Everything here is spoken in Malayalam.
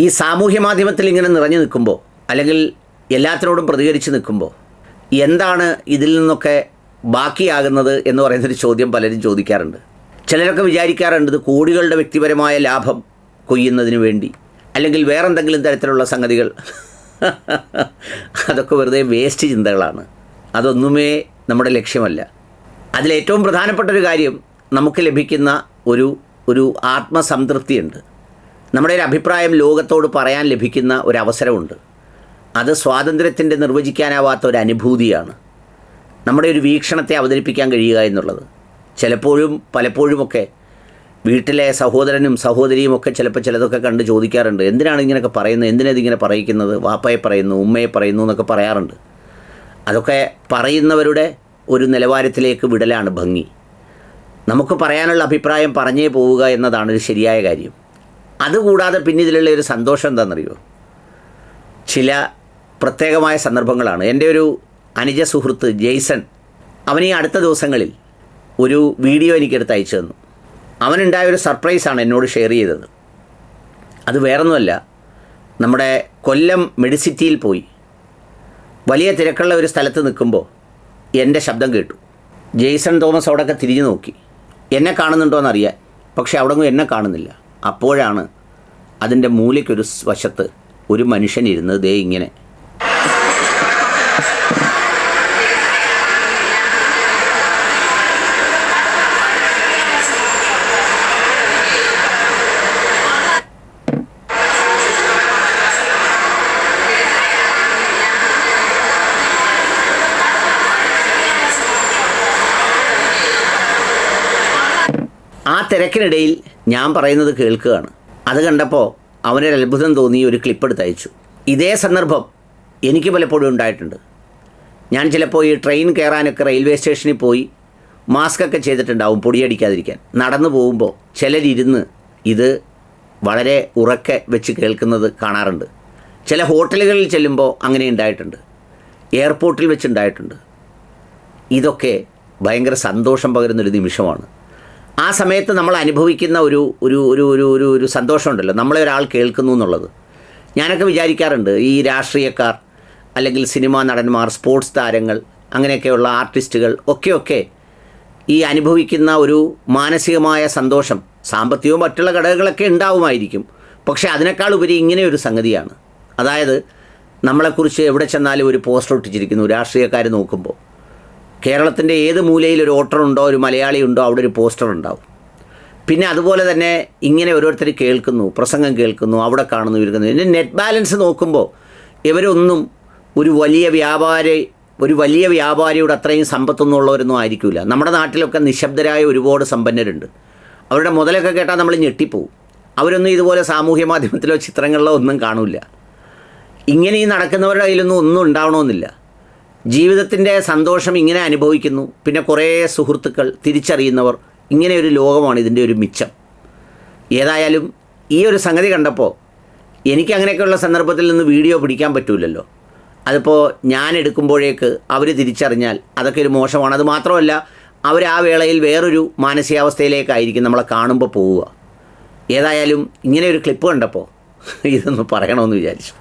ഈ സാമൂഹ്യ മാധ്യമത്തിൽ ഇങ്ങനെ നിറഞ്ഞു നിൽക്കുമ്പോൾ, അല്ലെങ്കിൽ എല്ലാത്തിനോടും പ്രതികരിച്ച് നിൽക്കുമ്പോൾ, എന്താണ് ഇതിൽ നിന്നൊക്കെ ബാക്കിയാകുന്നത് എന്ന് പറയുന്നൊരു ചോദ്യം പലരും ചോദിക്കാറുണ്ട്. ചിലരൊക്കെ വിചാരിക്കാറുണ്ട് ഇത് കോടികളുടെ വ്യക്തിപരമായ ലാഭം കൊയ്യുന്നതിന് വേണ്ടി, അല്ലെങ്കിൽ വേറെന്തെങ്കിലും തരത്തിലുള്ള സംഗതികൾ. അതൊക്കെ വെറുതെ വേസ്റ്റ് ചിന്തകളാണ്. അതൊന്നുമേ നമ്മുടെ ലക്ഷ്യമല്ല. അതിലേറ്റവും പ്രധാനപ്പെട്ടൊരു കാര്യം, നമുക്ക് ലഭിക്കുന്ന ഒരു ആത്മസംതൃപ്തിയുണ്ട്. നമ്മുടെ ഒരു അഭിപ്രായം ലോകത്തോട് പറയാൻ ലഭിക്കുന്ന ഒരവസരമുണ്ട്. അത് സ്വാതന്ത്ര്യത്തിൻ്റെ നിർവചിക്കാനാവാത്ത ഒരു അനുഭൂതിയാണ്. നമ്മുടെ ഒരു വീക്ഷണത്തെ അവതരിപ്പിക്കാൻ കഴിയുക എന്നുള്ളത്. പലപ്പോഴുമൊക്കെ വീട്ടിലെ സഹോദരനും സഹോദരിയും ഒക്കെ ചിലപ്പോൾ ചിലതൊക്കെ കണ്ട് ചോദിക്കാറുണ്ട്, എന്തിനാണ് ഇങ്ങനെയൊക്കെ പറയുന്നത്, എന്തിനതിങ്ങനെ പറയിക്കുന്നത്, വാപ്പയെ പറയുന്നു, ഉമ്മയെ പറയുന്നു എന്നൊക്കെ പറയാറുണ്ട്. അതൊക്കെ പറയുന്നവരുടെ ഒരു നിലവാരത്തിലേക്ക് വിടലാണ് ഭംഗി. നമുക്ക് പറയാനുള്ള അഭിപ്രായം പറഞ്ഞേ പോവുക എന്നതാണ് ഒരു ശരിയായ കാര്യം. അതുകൂടാതെ പിന്നെ ഇതിലുള്ള ഒരു സന്തോഷം എന്താണെന്നറിയോ? ചില പ്രത്യേകമായ സന്ദർഭങ്ങളാണ്. എൻ്റെ ഒരു അനുജ സുഹൃത്ത് ജെയ്സൺ, അവൻ ഈ അടുത്ത ദിവസങ്ങളിൽ ഒരു വീഡിയോ എനിക്കെടുത്ത് അയച്ചു തന്നു. അവനുണ്ടായ ഒരു സർപ്രൈസാണ് എന്നോട് ഷെയർ ചെയ്തത്. അത് വേറൊന്നുമല്ല, നമ്മുടെ കൊല്ലം മെഡിസിറ്റിയിൽ പോയി വലിയ തിരക്കുള്ള ഒരു സ്ഥലത്ത് നിൽക്കുമ്പോൾ എൻ്റെ ശബ്ദം കേട്ടു. ജെയ്സൺ തോമസ് അവിടെയൊക്കെ തിരിഞ്ഞു നോക്കി, എന്നെ കാണുന്നുണ്ടോ എന്നറിയാൻ. പക്ഷേ അവിടെങ്ങും എന്നെ കാണുന്നില്ല. അപ്പോഴാണ് അതിൻ്റെ മൂലയ്ക്കൊരു വശത്ത് ഒരു മനുഷ്യനിരുന്ന് ദേ ഇങ്ങനെ. ആ തിരക്കിനിടയിൽ ഞാൻ പറയുന്നത് കേൾക്കുകയാണ്. അത് കണ്ടപ്പോൾ അവനൊരു അത്ഭുതം തോന്നി, ഒരു ക്ലിപ്പ് എടുത്ത് അയച്ചു. ഇതേ സന്ദർഭം എനിക്ക് പലപ്പോഴും ഉണ്ടായിട്ടുണ്ട്. ഞാൻ ചിലപ്പോൾ ഈ ട്രെയിൻ കയറാനൊക്കെ റെയിൽവേ സ്റ്റേഷനിൽ പോയി മാസ്കൊക്കെ ചെയ്തിട്ടുണ്ടാവും പൊടിയടിക്കാതിരിക്കാൻ. നടന്നു പോകുമ്പോൾ ചിലരിരുന്ന് ഇത് വളരെ ഉറക്കെ വെച്ച് കേൾക്കുന്നത് കാണാറുണ്ട്. ചില ഹോട്ടലുകളിൽ ചെല്ലുമ്പോൾ അങ്ങനെ ഉണ്ടായിട്ടുണ്ട്, എയർപോർട്ടിൽ വെച്ചുണ്ടായിട്ടുണ്ട്. ഇതൊക്കെ ഭയങ്കര സന്തോഷം പകരുന്നൊരു നിമിഷമാണ്. ആ സമയത്ത് നമ്മൾ അനുഭവിക്കുന്ന ഒരു സന്തോഷമുണ്ടല്ലോ, നമ്മളെ ഒരാൾ കേൾക്കുന്നു എന്നുള്ളത്. ഞാനൊക്കെ വിചാരിക്കാറുണ്ട്, ഈ രാഷ്ട്രീയക്കാർ അല്ലെങ്കിൽ സിനിമാ നടന്മാർ, സ്പോർട്സ് താരങ്ങൾ, അങ്ങനെയൊക്കെയുള്ള ആർട്ടിസ്റ്റുകൾ ഒക്കെ ഈ അനുഭവിക്കുന്ന ഒരു മാനസികമായ സന്തോഷം, സാമ്പത്തികവും മറ്റുള്ള ഘടകങ്ങളൊക്കെ ഉണ്ടാവുമായിരിക്കും. പക്ഷേ അതിനേക്കാൾ ഉപരി ഇങ്ങനെ ഒരു സംഗതിയാണ്. അതായത് നമ്മളെക്കുറിച്ച് എവിടെ ചെന്നാലും ഒരു പോസ്റ്റർ ഒട്ടിച്ചിരിക്കുന്നു. രാഷ്ട്രീയക്കാർ നോക്കുമ്പോൾ കേരളത്തിൻ്റെ ഏത് മൂലയിൽ ഒരു വോട്ടറുണ്ടോ, ഒരു മലയാളി ഉണ്ടോ, അവിടെ ഒരു പോസ്റ്റർ ഉണ്ടാവും. പിന്നെ അതുപോലെ തന്നെ ഇങ്ങനെ ഓരോരുത്തർ കേൾക്കുന്നു, പ്രസംഗം കേൾക്കുന്നു, അവിടെ കാണുന്നു, ഇരിക്കുന്നു. ഇതിൻ്റെ നെറ്റ് ബാലൻസ് നോക്കുമ്പോൾ ഇവരൊന്നും ഒരു വലിയ വ്യാപാരിയുടെ അത്രയും സമ്പത്തൊന്നും ഉള്ളവരൊന്നും ആയിരിക്കില്ല. നമ്മുടെ നാട്ടിലൊക്കെ നിശബ്ദരായ ഒരുപാട് സമ്പന്നരുണ്ട്. അവരുടെ മുതലൊക്കെ കേട്ടാൽ നമ്മൾ ഞെട്ടിപ്പോവും. അവരൊന്നും ഇതുപോലെ സാമൂഹ്യ മാധ്യമത്തിലോ ചിത്രങ്ങളിലോ ഒന്നും കാണില്ല. ഇങ്ങനെ ഈ നടക്കുന്നവരുടെ കയ്യിലൊന്നും ഒന്നും ഉണ്ടാവണമെന്നില്ല. ജീവിതത്തിൻ്റെ സന്തോഷം ഇങ്ങനെ അനുഭവിക്കുന്നു. പിന്നെ കുറേ സുഹൃത്തുക്കൾ, തിരിച്ചറിയുന്നവർ, ഇങ്ങനെ ഒരു ലോകമാണ് ഇതിൻ്റെ ഒരു മിച്ചം. ഏതായാലും ഈ ഒരു സംഗതി കണ്ടപ്പോൾ എനിക്ക് അങ്ങനെയൊക്കെയുള്ള സന്ദർഭത്തിൽ നിന്ന് വീഡിയോ പിടിക്കാൻ പറ്റില്ലല്ലോ. അതിപ്പോൾ ഞാൻ എടുക്കുമ്പോഴേക്ക് അവർ തിരിച്ചറിഞ്ഞാൽ അതൊക്കെ ഒരു മോശമാണ്. അത് മാത്രമല്ല, അവർ ആ വേളയിൽ വേറൊരു മാനസികാവസ്ഥയിലേക്കായിരിക്കും നമ്മളെ കാണുമ്പോൾ പോവുക. ഏതായാലും ഇങ്ങനെ ഒരു ക്ലിപ്പ് കണ്ടപ്പോൾ ഇതൊന്ന് പറയണമെന്ന് വിചാരിച്ചു.